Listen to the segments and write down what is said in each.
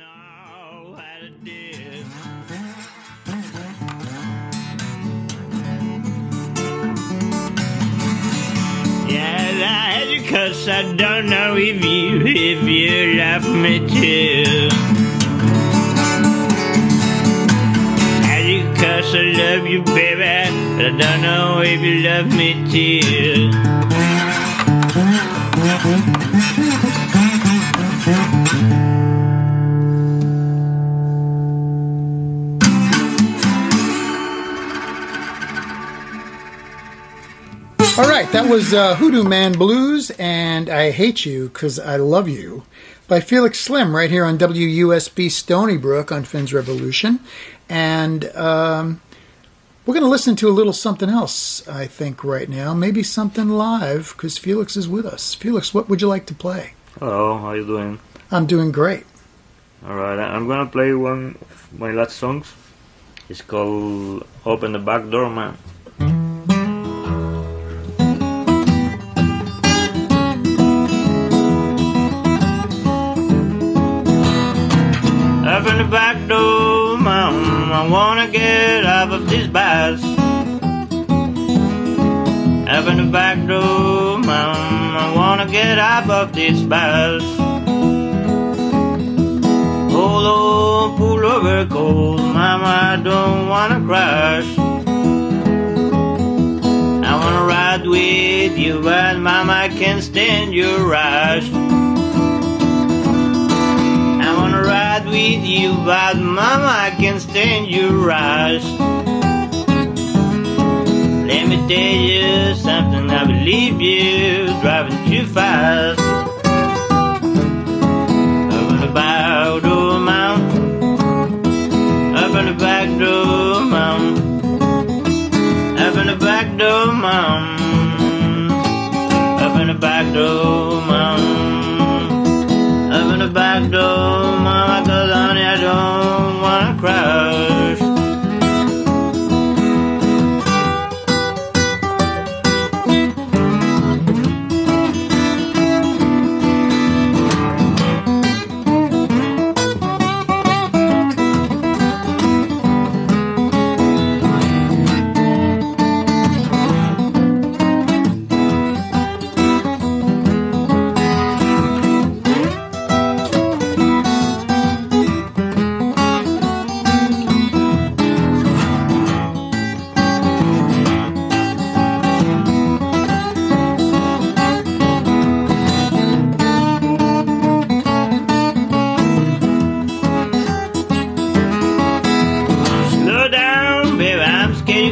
know how to do. Yeah, I had you 'cause I don't know if you love me too. Had you 'cause I love you, baby, but I don't know if you love me too. All right, that was Hoodoo Man Blues and I Hate You 'Cause I Love You by Felix Slim right here on WUSB Stony Brook on Finn's Revolution. And we're going to listen to a little something else, I think, right now. Maybe something live because Felix is with us. Felix, what would you like to play? Hello, how you doing? I'm doing great. All right, I'm going to play one of my last songs. It's called Open the Back Door, Man. Open the back door, Mom, I wanna get out of this bus. Open the back door, Mom, I wanna get out of this bus. Hold on, pull over, cold, Mama, I don't wanna crash. I wanna ride with you, but Mama, I can't stand your rush. I wanna ride with you, but Mama, I can't stand your rush. Let me tell you something, I believe you driving too fast. Open the back door, Mom. Open the back door, Mom. Open the back door, Mom. Open the back door, Mom. Open the back door, Mama, 'cause honey, I don't wanna crash.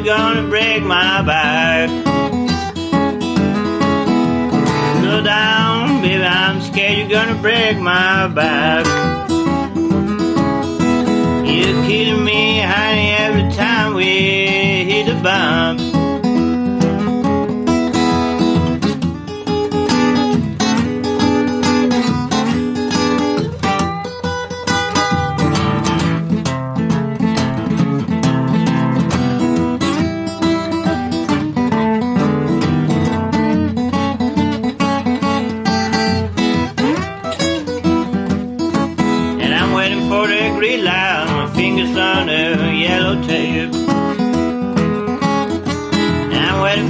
Gonna break my back. Slow down, baby, I'm scared you're gonna break my back. You're kidding me, honey, every time we hit a bump.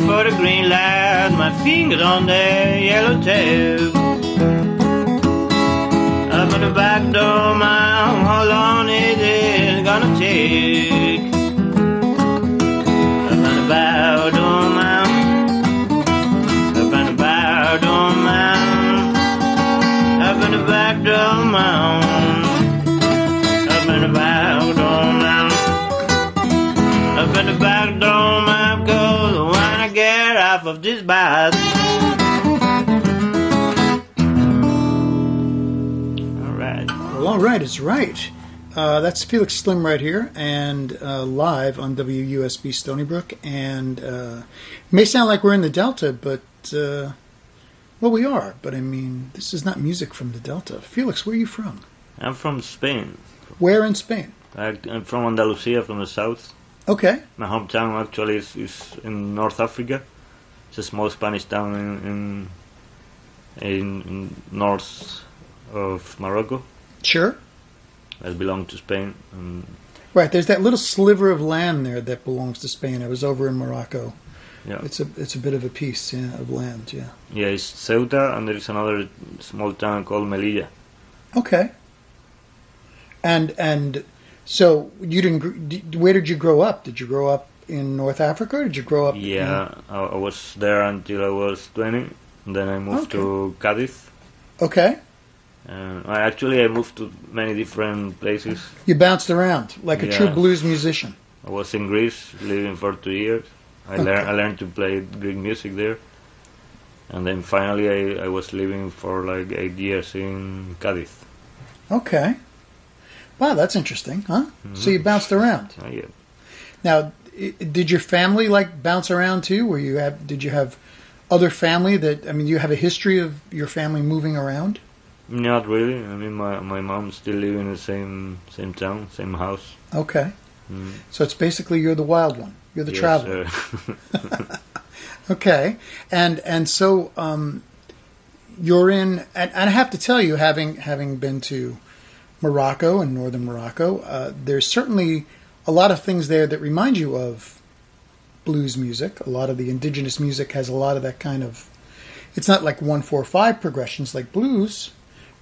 For the green light, my fingers on the yellow tape. Open the back door, Mom, how long is it gonna take? Open the back door, Mom. Open the back door, Mom. Open the back door, Mom. Open the back door, Mom. Open the back door, Mom, 'cause I wanna get off of this bus. All right, it's right. That's Felix Slim right here, and live on WUSB Stony Brook. And it may sound like we're in the Delta, but well, we are. But I mean, this is not music from the Delta. Felix, where are you from? I'm from Spain. Where in Spain? I'm from Andalusia, from the south. Okay. My hometown actually is in North Africa. It's a small Spanish town in north of Morocco. Sure. that belong to Spain. Right, there's that little sliver of land there that belongs to Spain. I was over in Morocco. Yeah. It's a bit of a piece, yeah, of land, yeah. Yeah, it's Ceuta, and there is another small town called Melilla. Okay. And so you didn't. Where did you grow up? Did you grow up in North Africa, or did you grow up? Yeah, I was there until I was 20. And then I moved to Cadiz. Okay. I moved to many different places. You bounced around like a true blues musician. I was in Greece, living for 2 years. I learned to play Greek music there. And then finally I was living for like 8 years in Cadiz. Okay. Wow, that's interesting, huh? Mm-hmm. So you bounced around. Yeah. Now, did your family like bounce around too? Did you have other family you have a history of your family moving around? Not really. I mean, my mom still live in the same town, same house. Okay. So it's basically you're the wild one. You're the traveler. Okay. And so you're in, and I have to tell you, having been to Morocco and northern Morocco, there's certainly a lot of things there that remind you of blues music. A lot of the indigenous music has a lot of that kind of, it's not like 1-4-5 progressions like blues,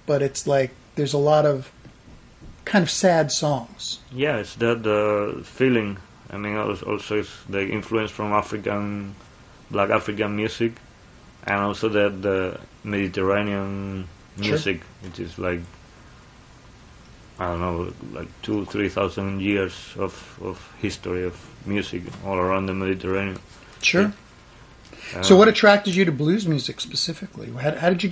but it's like there's a lot of kind of sad songs. Yeah, it's that feeling. I mean, also it's the influence from Black African music, and also the Mediterranean music, which is like, I don't know, like 2,000-3,000 years of history of music all around the Mediterranean. Sure. So what attracted you to blues music specifically? How did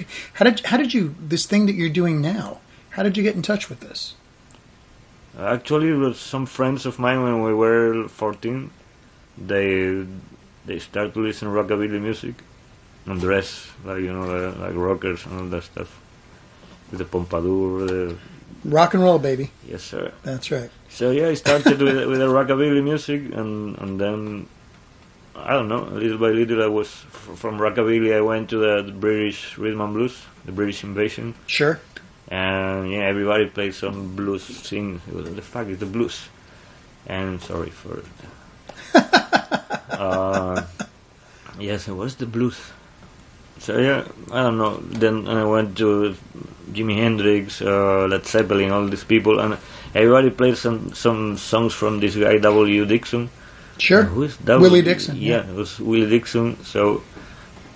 you this thing that you're doing now? How did you get in touch with this? Actually, it was some friends of mine when we were 14. They started to listen to rockabilly music, and the rest, like like rockers and all that stuff, with the pompadour, the rock and roll, baby. Yes, sir. That's right. So yeah, I started with the rockabilly music, and then I don't know, little by little, I was from rockabilly. I went to the British rhythm and blues, the British invasion. Sure. And everybody played some blues sing. It was, the fuck is the blues? And sorry for. Yes, it was the blues. So yeah, I don't know. Then I went to Jimi Hendrix, Led Zeppelin, all these people, and everybody played some songs from this guy W. Dixon. Sure. Who is Willie Dixon. Yeah, it was Willie Dixon. So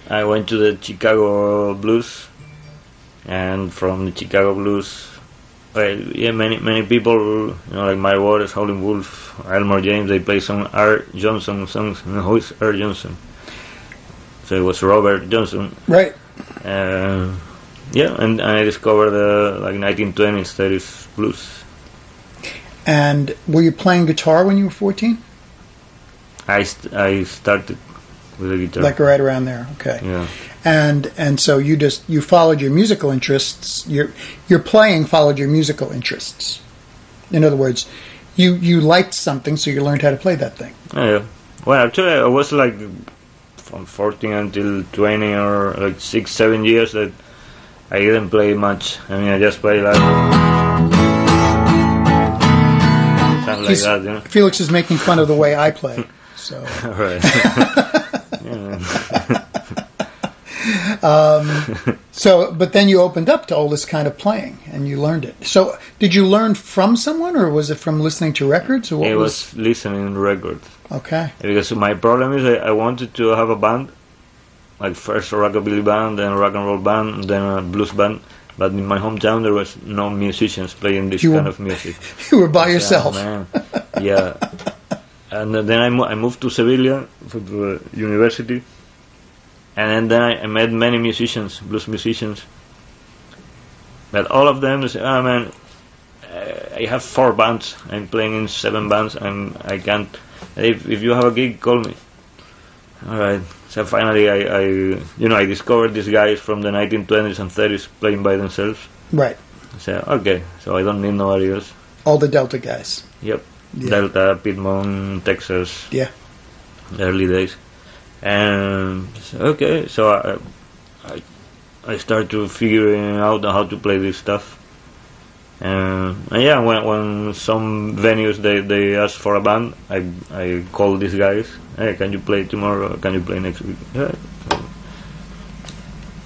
I went to the Chicago blues, and from the Chicago blues, many people, like Mike Waters, Howlin' Wolf, Elmore James, they play some Art Johnson songs. Who is Art Johnson? So it was Robert Johnson. Right. And I discovered the 1920s, 30s blues. And were you playing guitar when you were 14? I started with the guitar. Like right around there, okay. Yeah. And so you followed your musical interests. Your playing followed your musical interests. In other words, you liked something, so you learned how to play that thing. Oh, yeah. Well, actually, I was like from 14 until 20 or like 6-7 years that I didn't play much. I mean, I just played like something like that, Felix is making fun of the way I play. So. Right. But then you opened up to all this kind of playing, and you learned it. So, did you learn from someone, or was it from listening to records? Or what it was listening to records. Okay. Because my problem is I wanted to have a band, like first a rockabilly band, then a rock and roll band, then a blues band. But in my hometown there was no musicians playing this kind of music. You were by yourself. Man. Yeah. And then I moved to Sevilla, to the university. And then I met many musicians, blues musicians. But all of them say, "Oh man, I have 4 bands. I'm playing in 7 bands, and I can't. If you have a gig, call me." All right. So finally, I discovered these guys from the 1920s and 30s playing by themselves. Right. I said, okay, so I don't need nobody else. All the Delta guys. Yep. Yeah. Delta, Piedmont, Texas. Yeah. Early days. And so I started to figuring out how to play this stuff. Yeah, when some venues they ask for a band, I call these guys. Hey, can you play tomorrow? Can you play next week? Yeah.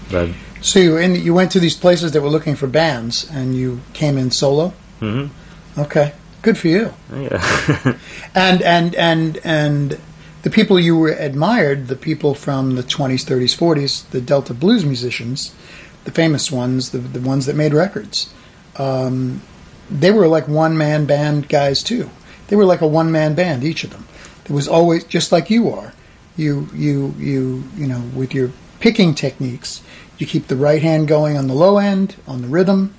But So you went to these places that were looking for bands, and you came in solo. mm-hmm. Okay, good for you. Yeah. And the people you were admired, the people from the 20s, 30s, 40s, the Delta blues musicians, the famous ones, the ones that made records, they were like one-man band guys too. They were like a one-man band, each of them. There was always, just like you are, you know, with your picking techniques, you keep the right hand going on the low end, on the rhythm.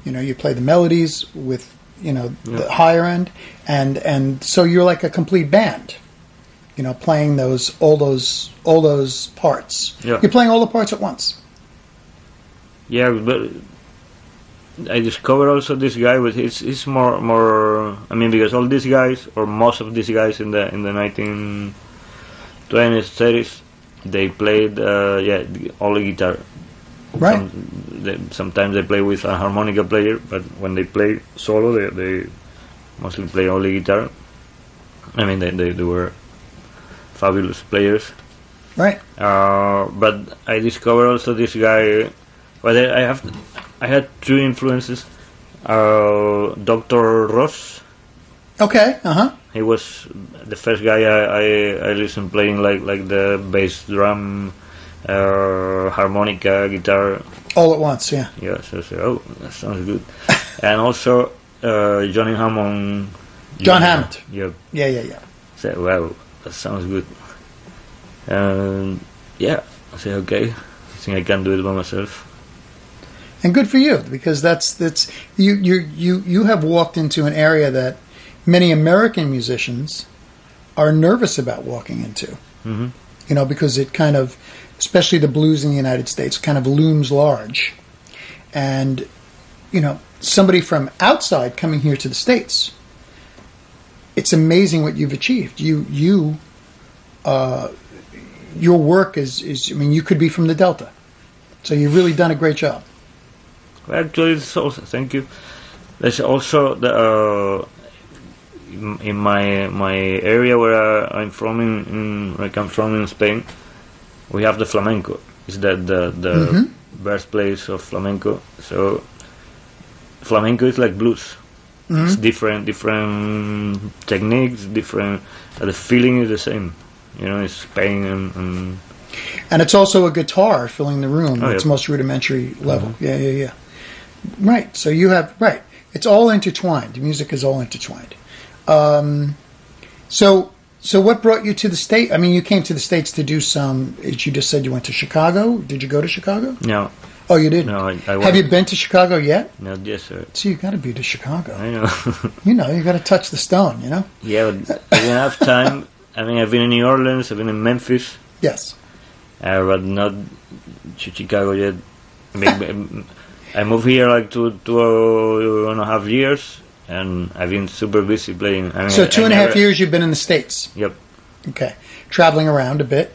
You know, you play the melodies with, you know, the higher end, and so you're like a complete band. You know, playing all those parts. Yeah. You're playing all the parts at once. Yeah, but I discovered also this guy, but he's more. I mean, because all these guys, or most of these guys in the 1920s, 30s, they played only guitar. Right. Sometimes they play with a harmonica player, but when they play solo, they mostly play only guitar. I mean, they were fabulous players. Right. But I discovered also this guy. Well, I had two influences. Dr. Ross. Okay. He was the first guy I listened playing like the bass, drum, harmonica, guitar. All at once. Yeah. Yeah. So oh, that sounds good. And also Johnny Hammond. John Hammond. Yeah. Yeah. So wow, that sounds good. Yeah. I say okay. I think I can do it by myself. And good for you, because that's you have walked into an area that many American musicians are nervous about walking into. Mm-hmm. You know, because it kind of, especially the blues in the United States, kind of looms large. And, you know, somebody from outside coming here to the States, it's amazing what you've achieved. Your work is I mean, you could be from the Delta. So you've really done a great job. Actually, it's also, thank you. There's also the in my area where I come from in Spain, we have the flamenco. It's the birthplace of flamenco. So flamenco is like blues. Mm-hmm. It's different techniques, different. The feeling is the same. You know, it's Spain and it's also a guitar filling the room at its yeah. most rudimentary level. Mm-hmm. Yeah. Right. So you have It's all intertwined. The music is all intertwined. So what brought you to the States? I mean, you came to the States to do some. You just said you went to Chicago. Did you go to Chicago? No. Oh, you didn't. No, I have you been to Chicago yet? No, yes, sir. So you got to be to Chicago. I know. You know, you got to touch the stone. You know. Yeah, but I didn't have time. I mean, I've been in New Orleans. I've been in Memphis. Yes. But not to Chicago yet. I mean, I moved here like 2.5 years, and I've been super busy playing. I mean, so 2.5 years you've been in the States. Yep. Okay, traveling around a bit.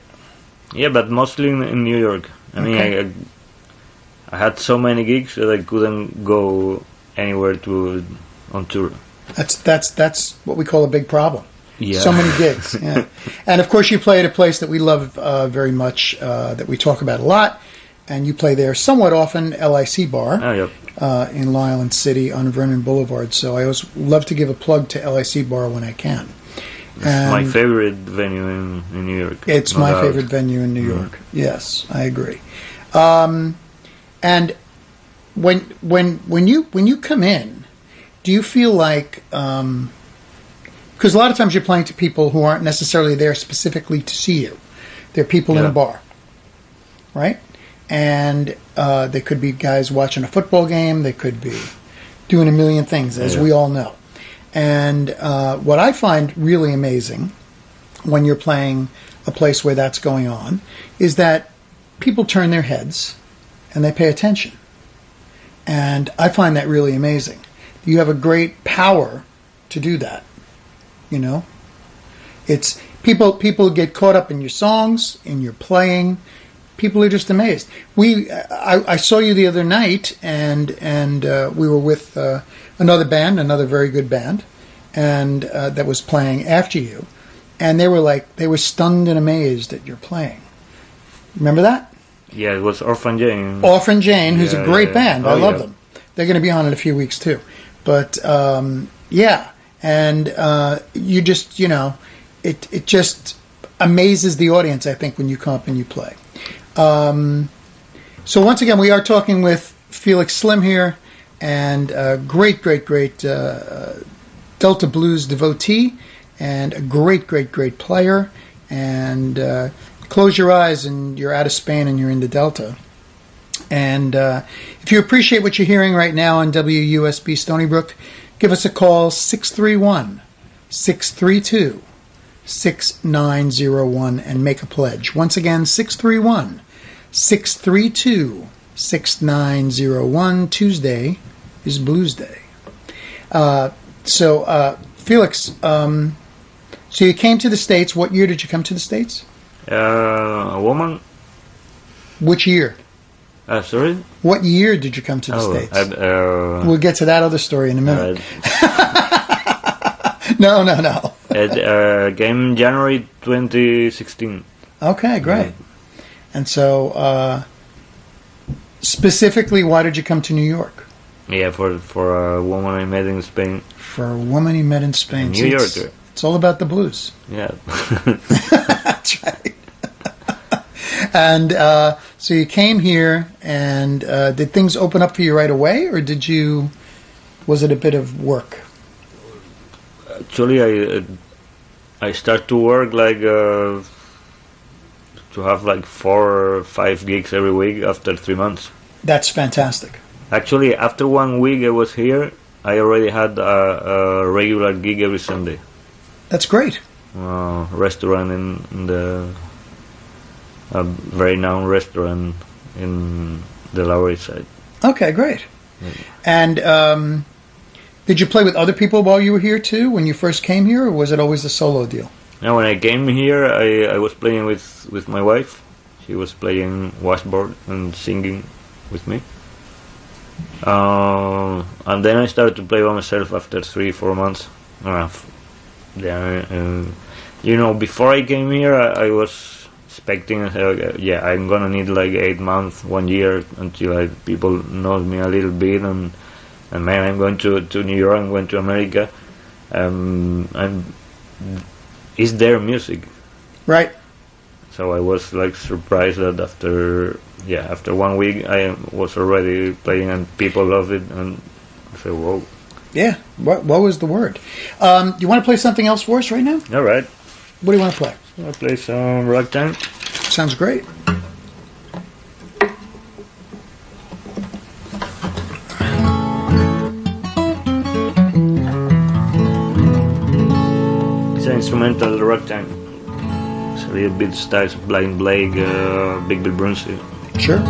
Yeah, but mostly in New York. I mean, I had so many gigs that I couldn't go anywhere on tour. That's what we call a big problem. Yeah. So many gigs. Yeah. And of course, you play at a place that we love very much, that we talk about a lot. And you play there somewhat often, LIC Bar, in Long Island City on Vernon Boulevard. So I always love to give a plug to LIC Bar when I can. It's my favorite venue in New York. It's my favorite venue in New York. Yes, I agree. And when you come in, do you feel like, because a lot of times you're playing to people who aren't necessarily there specifically to see you. They're people in a bar, right? And they could be guys watching a football game. They could be doing a million things, as we all know. And what I find really amazing when you're playing a place where that's going on is that people turn their heads and they pay attention. And I find that really amazing. You have a great power to do that. You know, it's people get caught up in your songs, in your playing, people are just amazed. I saw you the other night, and we were with another band, another very good band, and that was playing after you, and they were stunned and amazed at your playing. Remember that? Yeah, it was Orphan Jane. Orphan Jane, who's a great band. I love yeah. them. They're going to be on in a few weeks too. But yeah, and you just, it just amazes the audience, I think, when you come up and you play. So once again, we are talking with Felix Slim here, and great Delta Blues devotee, and a great player. And close your eyes and you're out of Spain and you're in the Delta. And if you appreciate what you're hearing right now on WUSB Stony Brook, give us a call, 631-632-6901, and make a pledge. Once again, 631-632-6901. Tuesday is Blues Day. So, Felix, so you came to the States. What year did you come to the States? A woman. Which year? Sorry? What year did you come to the States? We'll get to that other story in a minute. No. It came January 2016. Okay, great. And so, specifically, why did you come to New York? Yeah, for a woman I met in Spain. For a woman you met in Spain. New York. It's all about the blues. Yeah. That's right. And so you came here, and did things open up for you right away, or was it a bit of work? Actually, I start to work to have 4 or 5 gigs every week after 3 months. That's fantastic. Actually, after 1 week I was here, I already had a regular gig every Sunday. That's great. Restaurant in the very known restaurant in the Lower East Side. Okay, great. Yeah. And did you play with other people while you were here too, when you first came here, or was it always a solo deal? Now, when I came here, I was playing with my wife. She was playing washboard and singing with me. And then I started to play by myself after 3-4 months. Before I came here, I was expecting, I'm gonna need 8 months, 1 year until people know me a little bit, and man, I'm going to New York, I'm going to America. It's their music, right? So I was surprised that after 1 week I was already playing and people loved it, and I said, whoa. Yeah, what was the word? You want to play something else for us right now? All right. What do you want to play? I'll play some ragtime. Sounds great. It's an instrumental ragtime. It's a little bit styles of Blind Blake, Big Bill Brunsey. Sure.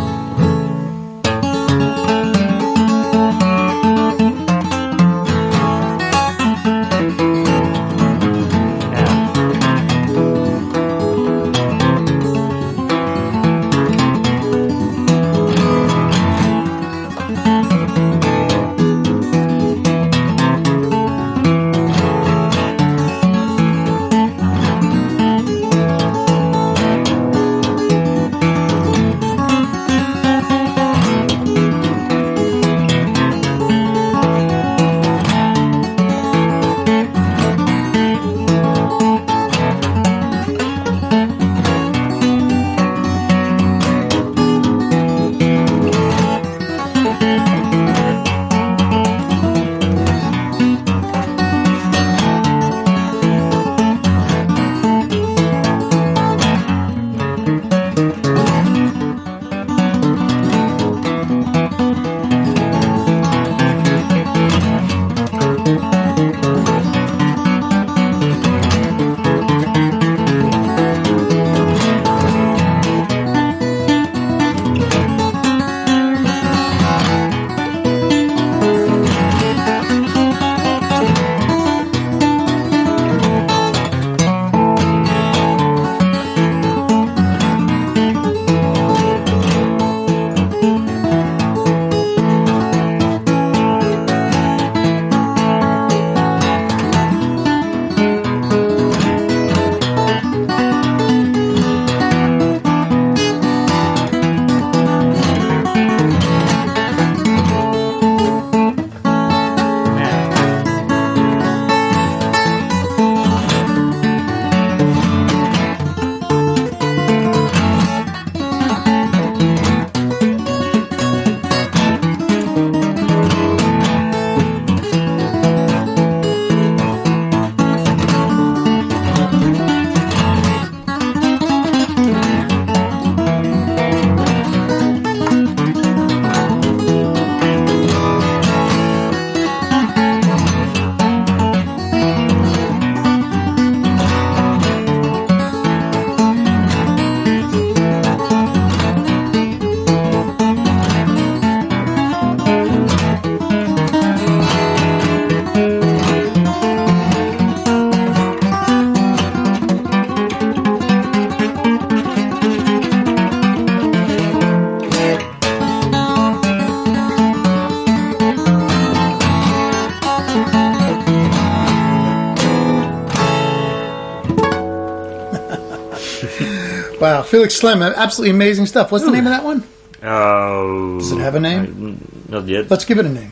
Wow, Felix Slim, absolutely amazing stuff. What's the name of that one? Does it have a name? Not yet. Let's give it a name.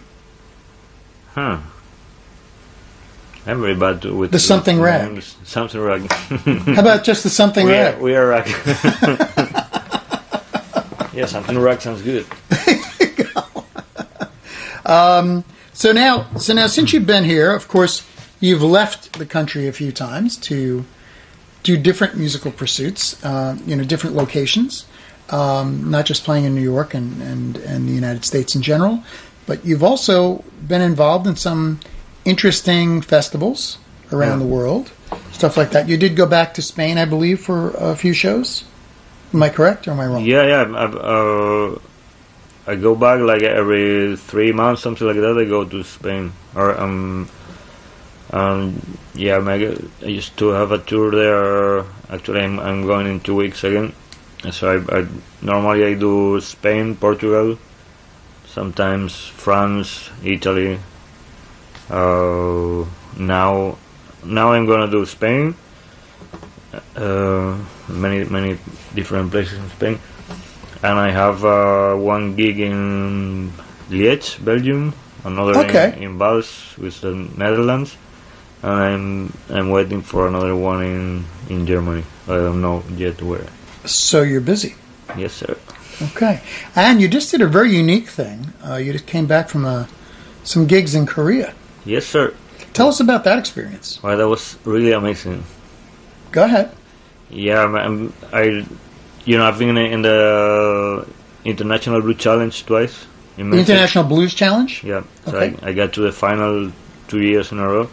Huh. I'm very bad with The Something Rag. names. Something Rag. How about just the Something Rag? We are Rag. Yeah, Something Rag sounds good. So now, since you've been here, of course, you've left the country a few times to do different musical pursuits, different locations, not just playing in New York and the United States in general, but you've also been involved in some interesting festivals around the world, stuff like that. You did go back to Spain, I believe, for a few shows. Am I correct or am I wrong? Yeah. I go back like every 3 months, something like that. I go to Spain, or I used to have a tour there. Actually, I'm going in 2 weeks again. So I normally I do Spain, Portugal, sometimes France, Italy. Now I'm gonna do Spain. Many different places in Spain. And I have one gig in Liège, Belgium, another in Vals with the Netherlands, and I'm waiting for another one in Germany. I don't know yet where. So you're busy. Yes, sir. Okay. And you just did a very unique thing. You just came back from some gigs in Korea. Yes, sir. Tell us about that experience. Well, that was really amazing. Go ahead. Yeah, I've been in the International Blues Challenge twice. In The International Blues Challenge? Yeah. So Okay. I got to the final 2 years in a row.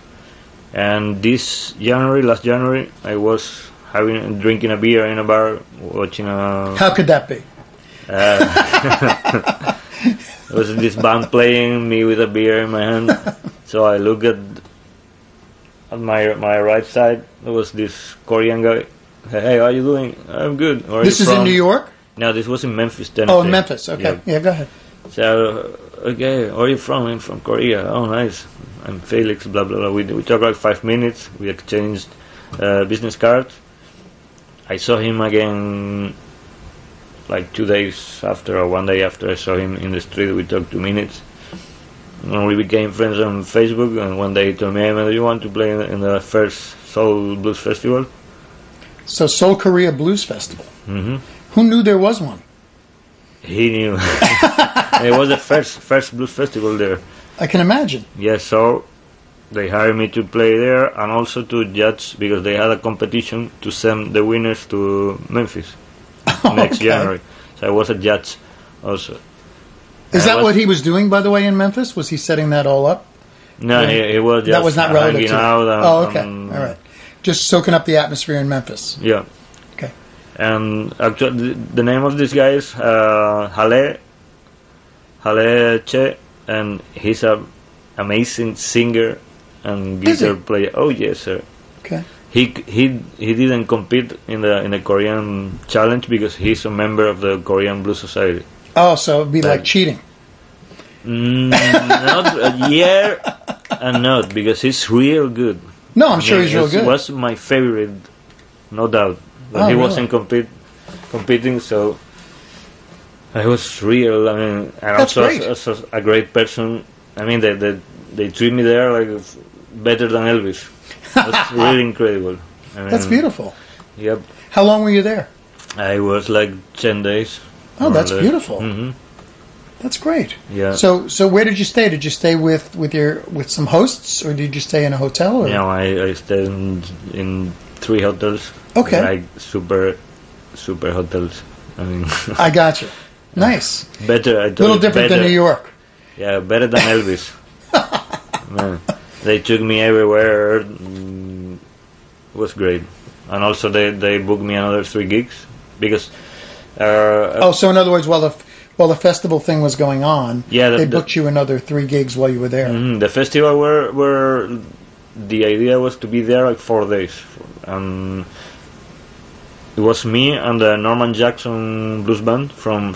And last January, I was drinking a beer in a bar, watching a... How could that be? There was this band playing, me with a beer in my hand. So I look at my right side. There was this Korean guy. Hey, how are you doing? I'm good. Where are This you is from? in New York? No, this was in Memphis, Tennessee. Oh, in Memphis. Okay. Yeah, go ahead. So, okay, where are you from? I'm from Korea. Oh, nice. I'm Felix, blah, blah, blah. We talked like 5 minutes. We exchanged business cards. I saw him again like 2 days after, or 1 day after I saw him in the street. We talked 2 minutes. And we became friends on Facebook, and one day he told me, hey man, do you want to play in the first Seoul Blues Festival? So Seoul Korea Blues Festival. Mm-hmm. Who knew there was one? He knew. It was the first blues festival there. I can imagine. Yeah, so they hired me to play there and also to judge, because they had a competition to send the winners to Memphis next January. So I was a judge also. Is that what he was doing, by the way, in Memphis? Was he setting that all up? No, he was just that was not relative hanging to out. okay. All right. Just soaking up the atmosphere in Memphis. Yeah. Okay. And actually, the name of this guy is Hale Che, and he's an amazing singer and guitar player. Oh yes, sir. Okay. He didn't compete in the Korean challenge because he's a member of the Korean Blues Society. Oh, so it'd be like cheating. Not yeah and not, because he's real good. No, I'm sure he's real good. He was my favorite, no doubt. But he wasn't competing, so I was real. I mean, and That's also great. as a great person. I mean, they treat me there like better than Elvis. That's really incredible. I mean, That's beautiful. Yep. How long were you there? I was like 10 days. Oh, that's beautiful. Mm-hmm. That's great. Yeah. So where did you stay? Did you stay with some hosts, or did you stay in a hotel? Or? Yeah, I stayed in 3 hotels. Okay. Like super hotels. I mean. I got you. Nice. Better. A little different than New York. Yeah, better than Elvis. Man, they took me everywhere. It was great. And also they booked me another 3 gigs because. So in other words, while the festival thing was going on, they booked you another 3 gigs while you were there. Mm-hmm. The festival were the idea was to be there like 4 days, and it was me and the Norman Jackson Blues Band from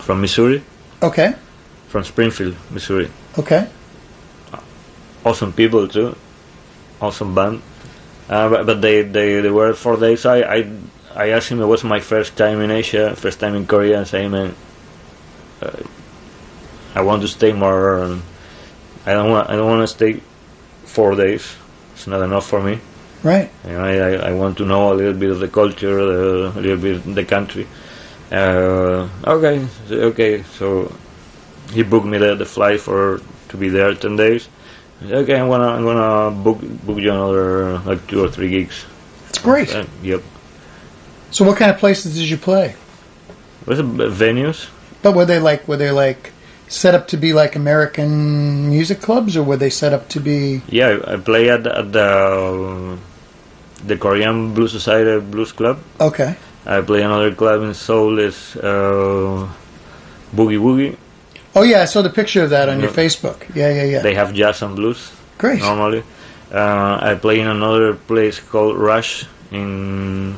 Missouri. Okay. From Springfield, Missouri. Okay. Awesome people too. Awesome band. But they were 4 days. I asked him. It was my first time in Asia, first time in Korea, and saying, "Man, I want to stay more. I don't want to stay 4 days. It's not enough for me. Right. You know, I want to know a little bit of the culture, a little bit of the country." Okay. So he booked me the flight to be there 10 days. I said, okay, I'm gonna book you another like 2 or 3 gigs. That's great. Yep. So what kind of places did you play? Was it venues? But were they like set up to be like American music clubs, or were they set up to be? Yeah, I play at the Korean Blues Society Blues Club. Okay. I play another club in Seoul. Is Boogie Woogie. Oh yeah, I saw the picture of that on your Facebook. Yeah. They have jazz and blues. Great. Normally, I play in another place called Rush in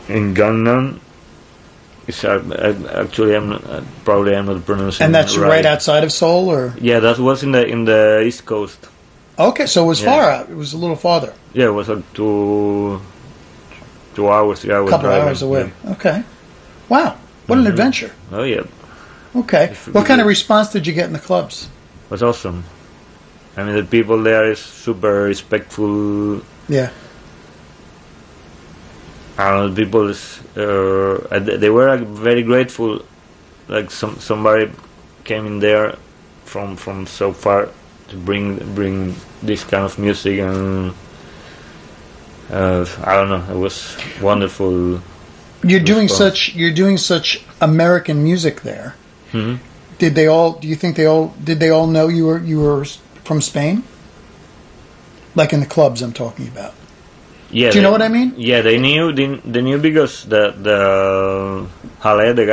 Gangnam. It's actually I'm not pronouncing. And that's right outside of Seoul, or? Yeah, that was in the East Coast. Okay, so it was far out. It was a little farther. Yeah, it was like 2 hours, 3 hours. A couple driving. hours away. Yeah. Okay. Wow, what an adventure. Oh yeah. Okay. What kind of response did you get in the clubs? It was awesome. I mean, the people there is super respectful. Yeah. I don't know, the people they were like, very grateful. Like somebody came in there from so far to bring this kind of music, and I don't know, it was wonderful. You're doing such American music there. Mm-hmm. Did they all know you were from Spain? Like in the clubs I'm talking about. Yeah. Do you know what I mean? Yeah, they knew because the Hale, the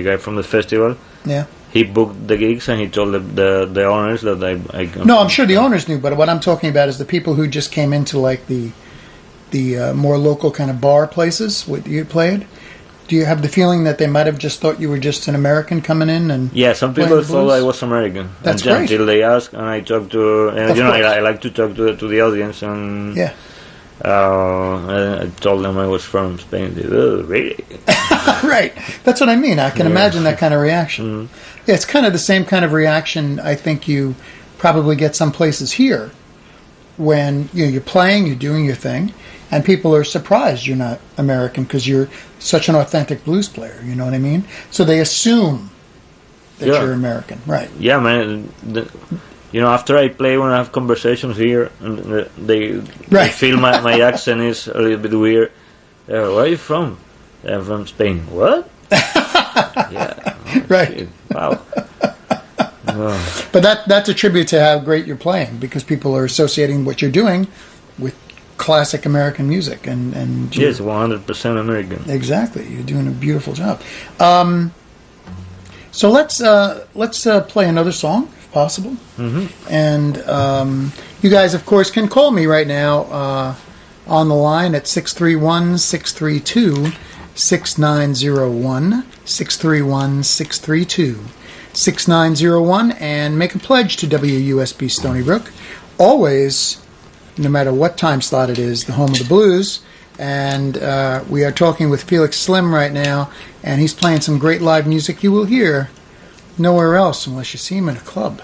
guy from the festival. Yeah. He booked the gigs and he told the owners that I No, I'm sure the owners knew, but what I'm talking about is the people who just came into like the more local kind of bar places what you played. Do you have the feeling that they might have just thought you were just an American coming in and? Yeah, some people thought I was American. That's great. Until they asked, and I talked to, and I like to talk to the audience, and yeah. I told them I was from Spain. They, oh, really? Right. That's what I mean. I can imagine that kind of reaction. Mm-hmm. Yeah, it's kind of the same kind of reaction I think you probably get some places here when you're playing, you're doing your thing, and people are surprised you're not American because you're such an authentic blues player. You know what I mean? So they assume that you're American, right? Yeah, man. After I play, when I have conversations here, and they feel my accent is a little bit weird. Where are you from? I'm from Spain. What? Yeah. Right. Shit. Wow. Oh. But that's a tribute to how great you're playing, because people are associating what you're doing with classic American music, and yes, 100% American. Exactly. You're doing a beautiful job. So let's play another song, if possible. Mm-hmm. And you guys, of course, can call me right now on the line at 631-632-6901, 631-632-6901, and make a pledge to WUSB Stony Brook. Always, no matter what time slot it is, the home of the blues. And we are talking with Felix Slim right now, and he's playing some great live music you will hear nowhere else unless you see him in a club.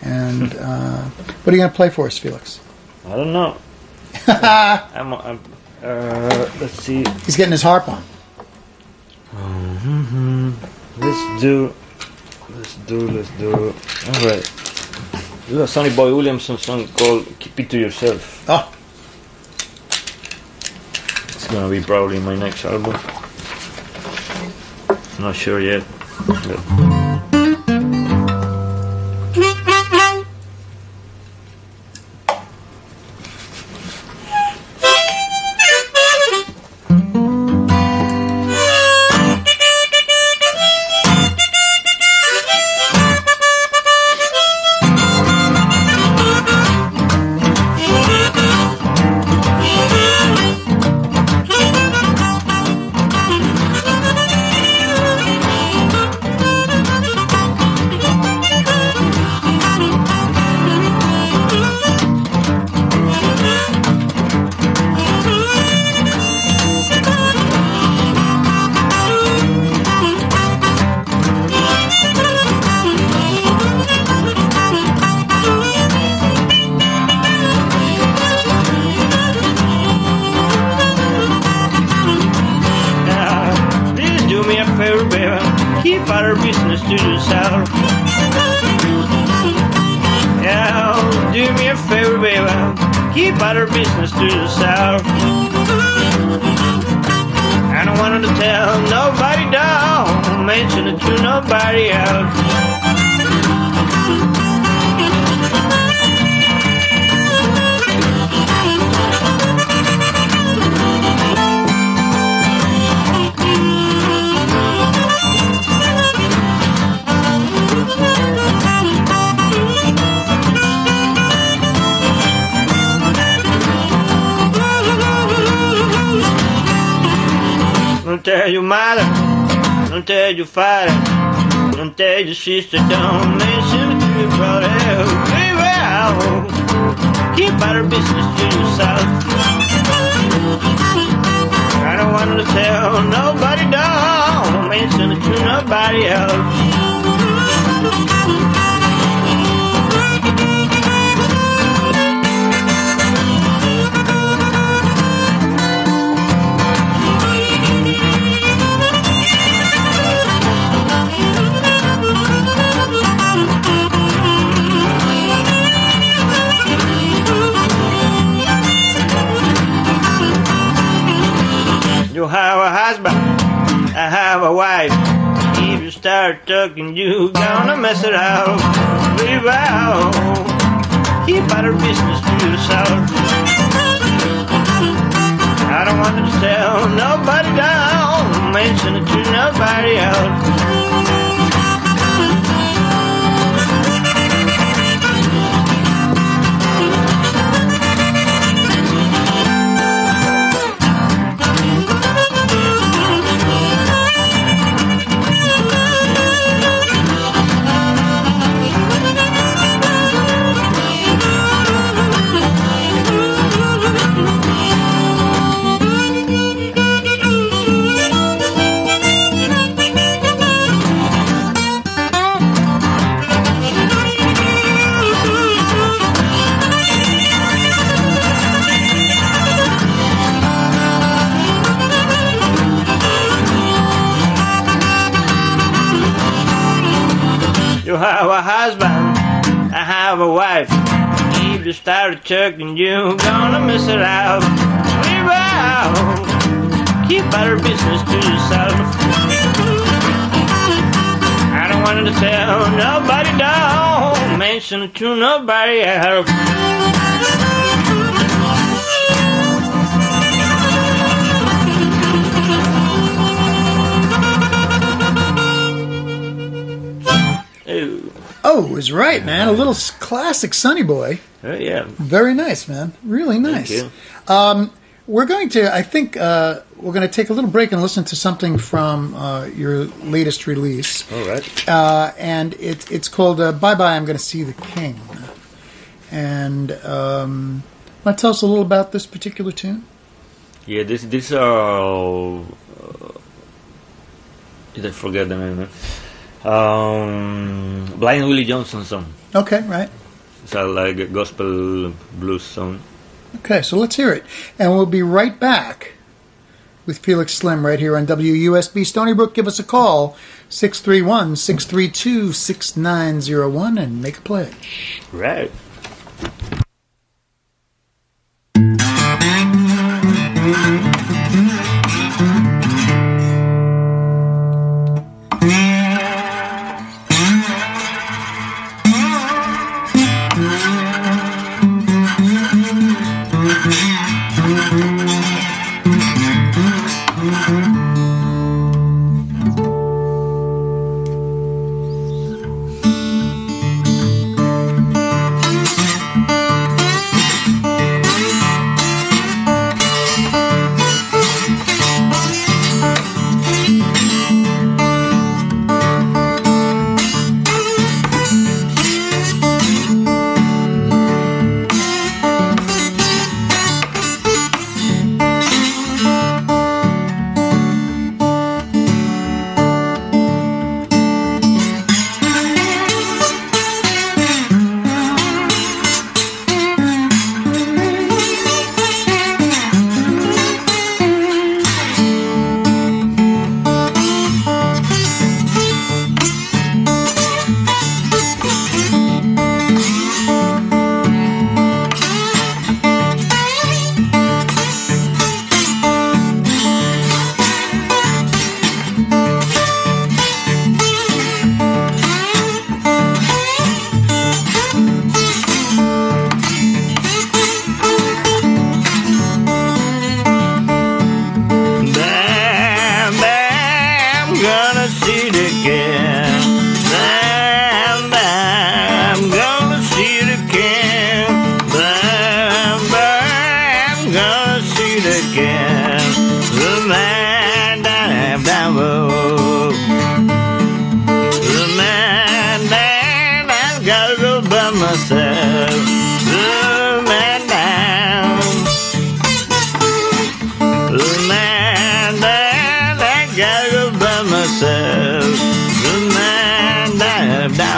And what are you going to play for us, Felix? I don't know. Let's see. He's getting his harp on. Let's do. All right. This is a Sonny Boy Williamson song called "Keep It to Yourself." Oh. It's gonna be probably my next album. Not sure yet. But keep other business to yourself. Yeah, do me a favor, baby, keep other business to yourself. I don't want to tell nobody, don't mention it to nobody else. Don't tell your mother, don't tell your father, don't tell your sister, don't mention it to your brother. Baby, keep out of business to yourself. I don't want to tell nobody, don't mention it to nobody else. You have a husband, I have a wife. If you start talking, you gonna mess it up. Leave out, keep out of business to yourself. I don't want to tell nobody, don't mention it to nobody else. You have a husband, I have a wife. If you start chucking, you gonna miss it out. Leave out, keep other business to yourself. I don't want to tell nobody, don't mention it to nobody else. Oh, it was right, man. A little classic Sonny Boy. Yeah. Very nice, man. Really nice. Thank you. We're going to, I think, we're going to take a little break and listen to something from your latest release. All right. And it's called Bye Bye, I'm Going to See the King. And want to tell us a little about this particular tune? Yeah, this did I forget the name? Blind Willie Johnson song. Okay, right. It's like a gospel blues song. Okay, so let's hear it. And we'll be right back with Felix Slim right here on WUSB Stony Brook. Give us a call, 631-632-6901, and make a pledge. Right.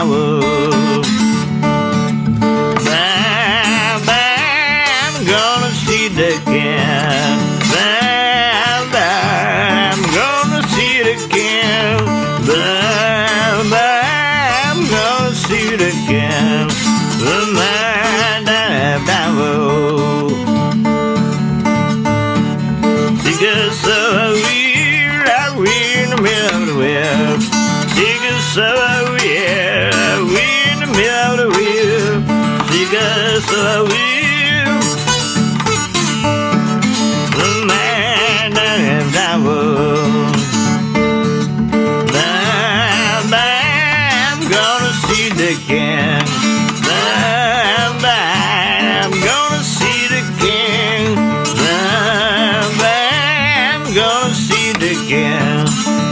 devil. Bam, bam, gonna see the king. Bam, bam, gonna see the king. Bam, bam, gonna see the king. The man that devil. Because we in the middle of the web. Because we in the middle of the web. Because we the man that devil. Bam, bam, gonna see the king. Bam, bam, gonna see the king. Bam, bam, gonna see the king.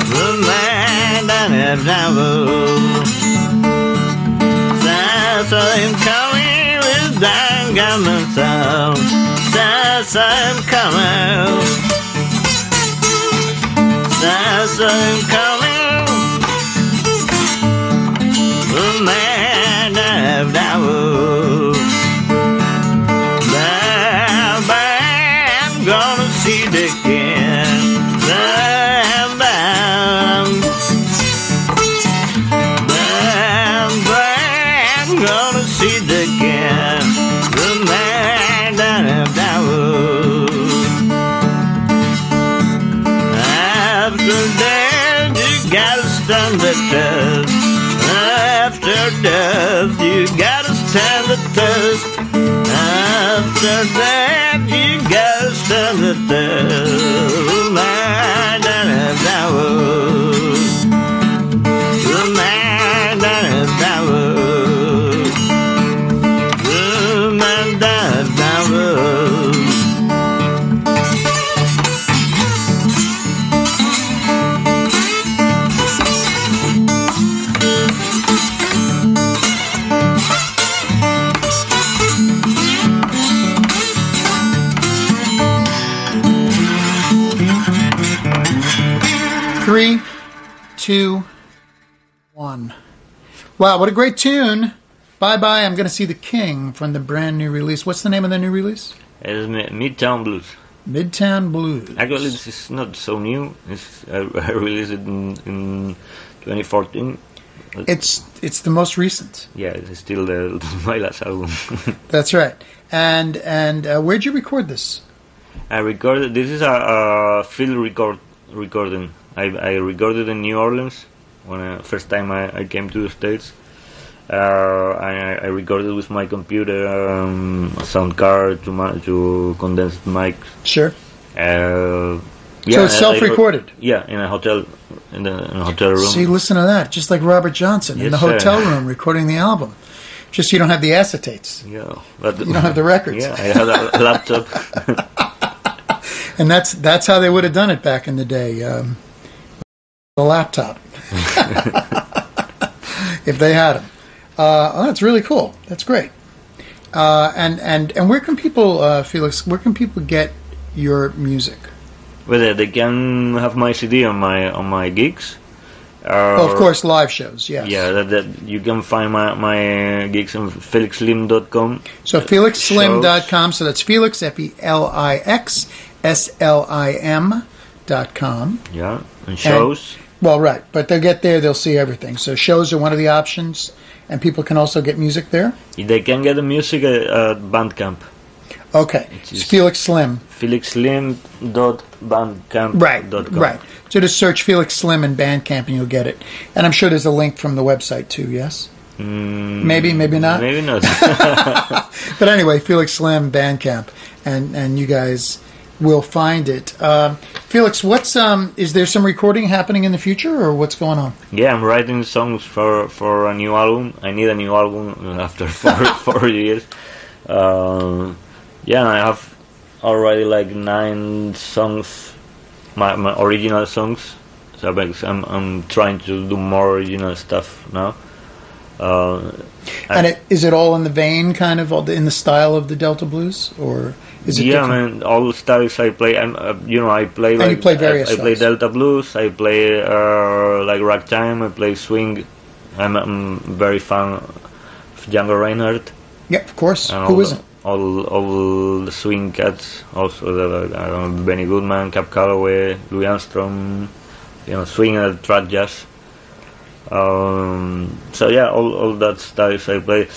The man that devil. I'm coming with that government sound. I'm coming. I'm coming. The man that devil. Bam, bam, gonna see the king. Bam, bam. Bam, bam, gonna see the king. The man that devil. After death, you gotta stand the test. After death, you gotta stand the test. After death, you gotta stand the test. The man that devil. The man that devil. The man that devil. Three, 2, 1. Wow, what a great tune. Bye Bye, I'm Gonna See the King from the brand new release. What's the name of the new release? It's Midtown Blues. Midtown Blues. Actually, this is not so new. I released it in 2014. It's the most recent. Yeah, it's still my last album. That's right. And where'd you record this? I recorded. This is a field recording. I recorded in New Orleans when first time I came to the States. I recorded with my computer, a sound card, to condensed mic. Sure. Yeah, so it's self-recorded. Yeah, in a hotel room. See, listen to that. Just like Robert Johnson in the hotel room recording the album. Just you don't have the acetates. Yeah, but you don't have the records. Yeah, I had a laptop. And that's how they would have done it back in the day. The laptop, if they had them. Oh, that's really cool. That's great. And where can people, Felix? Where can people get your music? Well, they can have my CD on my gigs. Of course, live shows. Yes. Yeah, that you can find my gigs on FELIXSLIM.com. So FELIXSLIM.com. So that's Felix FELIXSLIM.com. Yeah, and shows. Well, right, but they'll get there. They'll see everything. So shows are one of the options, and people can also get music there. They can get the music at Bandcamp. Okay, it's Felix Slim. FELIXSLIM.bandcamp.com. Right. So just search Felix Slim in Bandcamp and you'll get it. And I'm sure there's a link from the website too, yes? Maybe not? Maybe not. But anyway, Felix Slim, Bandcamp, and you guys will find it. Felix, is there some recording happening in the future or what's going on? Yeah, I'm writing songs for a new album. I need a new album after 4 years. Yeah, I have already like 9 songs, my original songs. So I'm trying to do more original stuff now. And is it all in the vein, kind of, in the style of the Delta Blues, or is it? Yeah, different? man, all the styles I play, and I play you play various I play Delta Blues, I play like ragtime, I play swing, I'm very fan of Django Reinhardt. Yeah, of course. And Who isn't? All the swing cats, also I don't know, Benny Goodman, Cap Calloway, Louis Armstrong, swing and track jazz. So yeah, all that styles I play.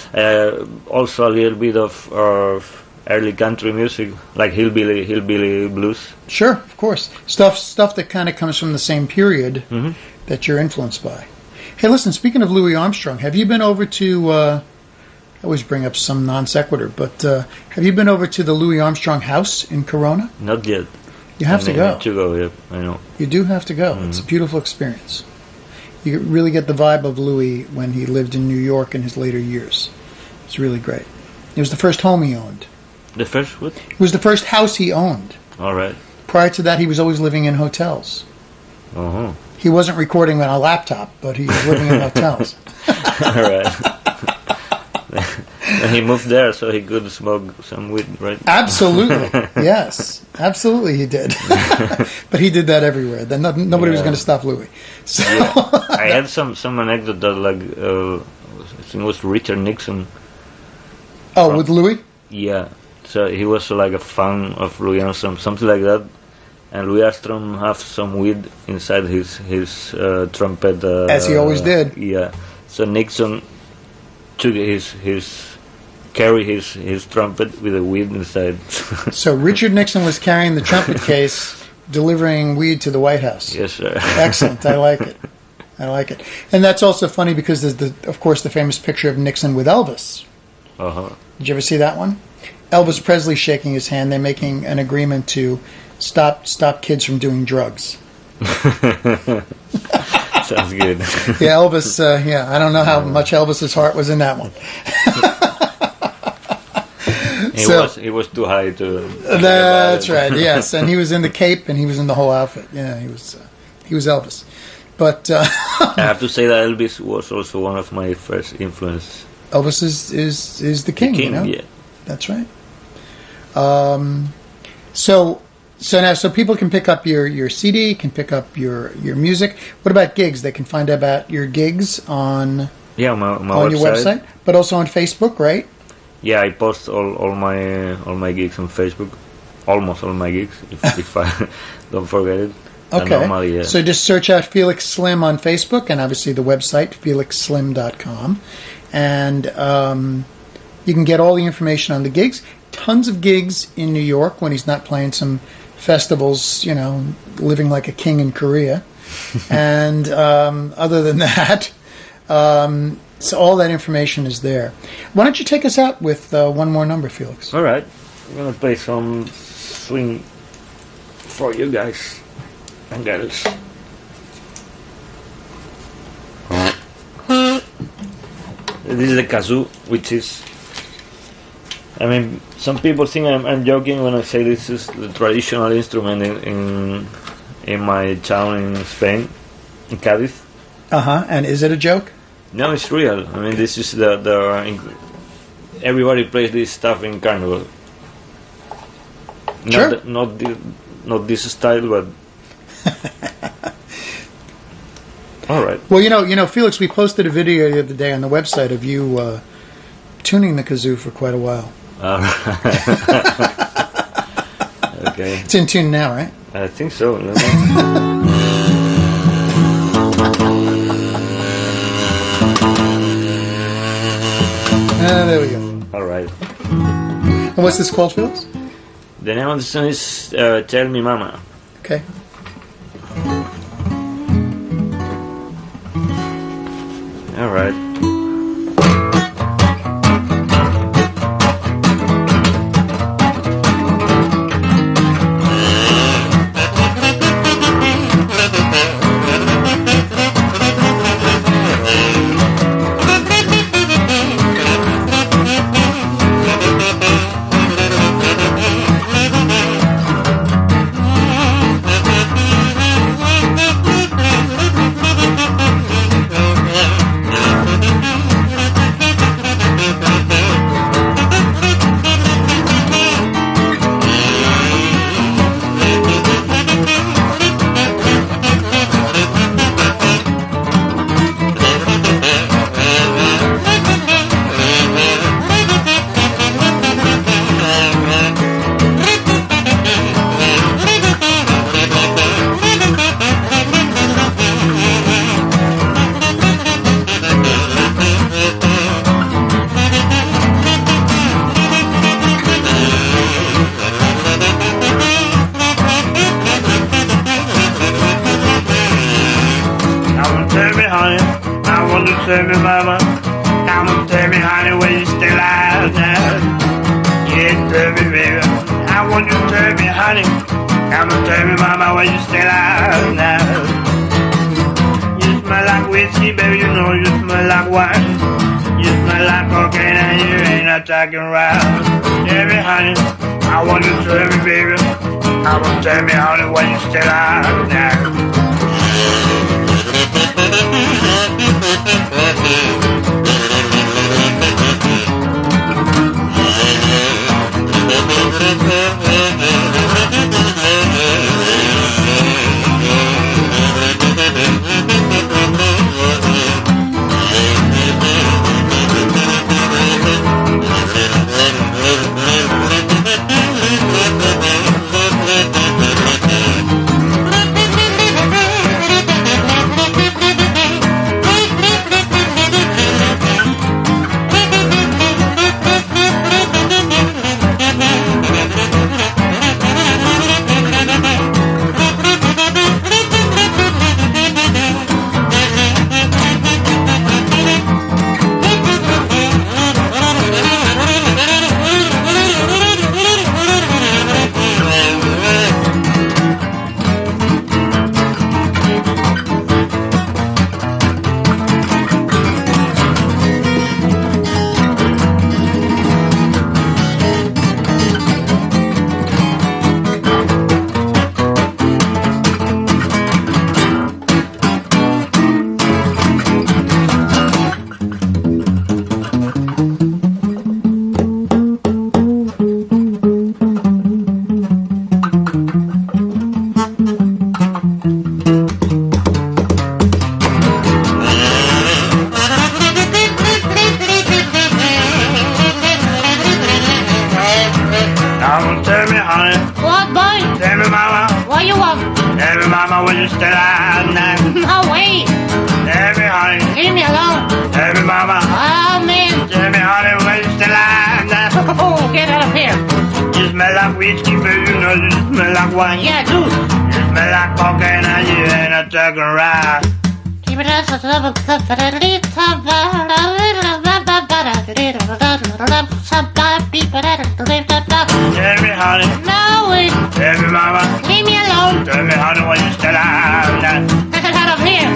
Also a little bit of early country music, like hillbilly blues. Sure, of course. Stuff that kind of comes from the same period that you're influenced by. Hey, listen, speaking of Louis Armstrong, have you been over to, I always bring up some non sequitur, but have you been over to the Louis Armstrong house in Corona? Not yet. You have to go. I need to go, yeah, I know. You do have to go. It's a beautiful experience. You really get the vibe of Louis when he lived in New York in his later years. It's really great. It was the first home he owned. The first what? It was the first house he owned. All right. Prior to that, he was always living in hotels. Uh-huh. He wasn't recording on a laptop, but he was living in hotels. All right. And he moved there so he could smoke some weed, right? Absolutely. Yes. Absolutely he did. But he did that everywhere. Then nobody was going to stop Louis. So I had some anecdote that, like, I think it was Richard Nixon. Oh, with Louis? Yeah. So he was like a fan of Louis Armstrong, something like that. And Louis Armstrong have some weed inside his trumpet. As he always did. Yeah. So Nixon took carry his trumpet with a weed inside. So Richard Nixon was carrying the trumpet case, delivering weed to the White House. Yes, sir. Excellent. I like it. I like it. And that's also funny because there's, of course, the famous picture of Nixon with Elvis. Uh-huh. Did you ever see that one? Elvis Presley shaking his hand. They're making an agreement to stop kids from doing drugs. Sounds good. Yeah, Elvis. I don't know how much Elvis's heart was in that one. He was too high to. That's right. Yes, and he was in the cape and he was in the whole outfit. Yeah, he was Elvis. But I have to say that Elvis was also one of my first influences. Elvis is the king. You know? Yeah. That's right. So people can pick up your CD, can pick up your music. What about gigs? They can find out about your gigs on my your website, but also on Facebook, right? Yeah, I post all my gigs on Facebook. Almost all my gigs, if I don't forget it. Okay. Normally, yeah. So just search out Felix Slim on Facebook, and obviously the website felixslim.com, and you can get all the information on the gigs. Tons of gigs in New York when he's not playing some festivals, living like a king in Korea. And other than that, so all that information is there. Why don't you take us out with one more number, Felix? All right. I'm going to play some swing for you guys and girls. This is the kazoo, which is... I mean, some people think I'm joking when I say this is the traditional instrument in my town in Spain, in Cádiz. And is it a joke? No, it's real. I mean, this is everybody plays this stuff in Carnival. Sure. Not this style, but all right. Well, Felix, we posted a video the other day on the website of you tuning the kazoo for quite a while. All right. Okay. It's in tune now, right? I think so. There we go. All right. And what's this called, Felix? The name of the song is Tell Me Mama. Okay. All right. I want to tell me, mama. Come and tell me, honey, where you still out now. Yeah, tell me, baby. I want you to tell me, honey. Come and tell me, mama, where you still out now. You smell like whiskey, baby, you know you smell like wine. You smell like cocaine and you ain't not talking right. Tell me, honey, I want you to tell me, baby. I want to tell me, honey, where you still out now. When you still out now. No, wait. Tell me, honey. Leave me alone. Tell me, mama. Oh, man. Tell me, honey, when you still out now. Oh, get out of here. You smell like whiskey, baby, you know you smell like wine. Yeah, I do. You smell like cocaine and you ain't not talking right. Keep it up. Tell me, honey. No, wait. Tell me, mama. Leave me alone. Tell me, honey, when you still out now. Get out of here.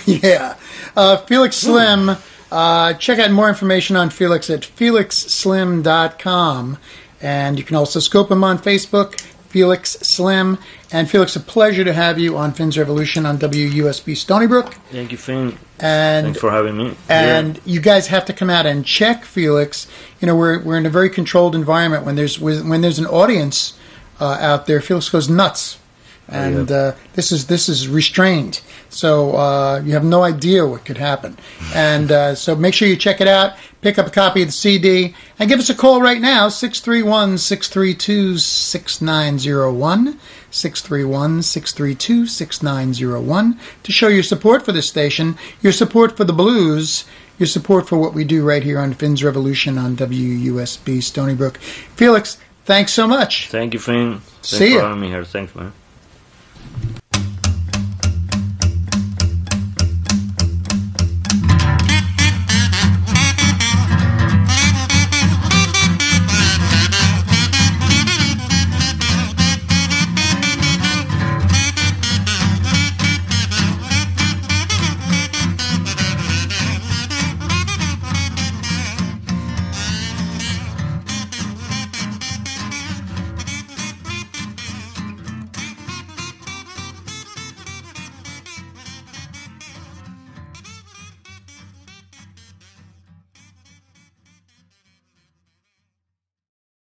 Yeah. Felix Slim. Check out more information on Felix at felixslim.com. And you can also scope him on Facebook, Felix Slim. And Felix, a pleasure to have you on Finn's Revolution on WUSB Stony Brook. Thank you, Finn. And thanks for having me. And you guys have to come out and check Felix. You know, we're in a very controlled environment. When there's an audience out there, Felix goes nuts. And this is restrained, so you have no idea what could happen. And so make sure you check it out. Pick up a copy of the CD and give us a call right now, 631-632-6901, 631-632-6901, to show your support for this station, your support for the blues, your support for what we do right here on Finn's Revolution on WUSB Stony Brook. Felix, thanks so much. Thank you, Finn. Thanks See for ya. having me here. Thanks, man.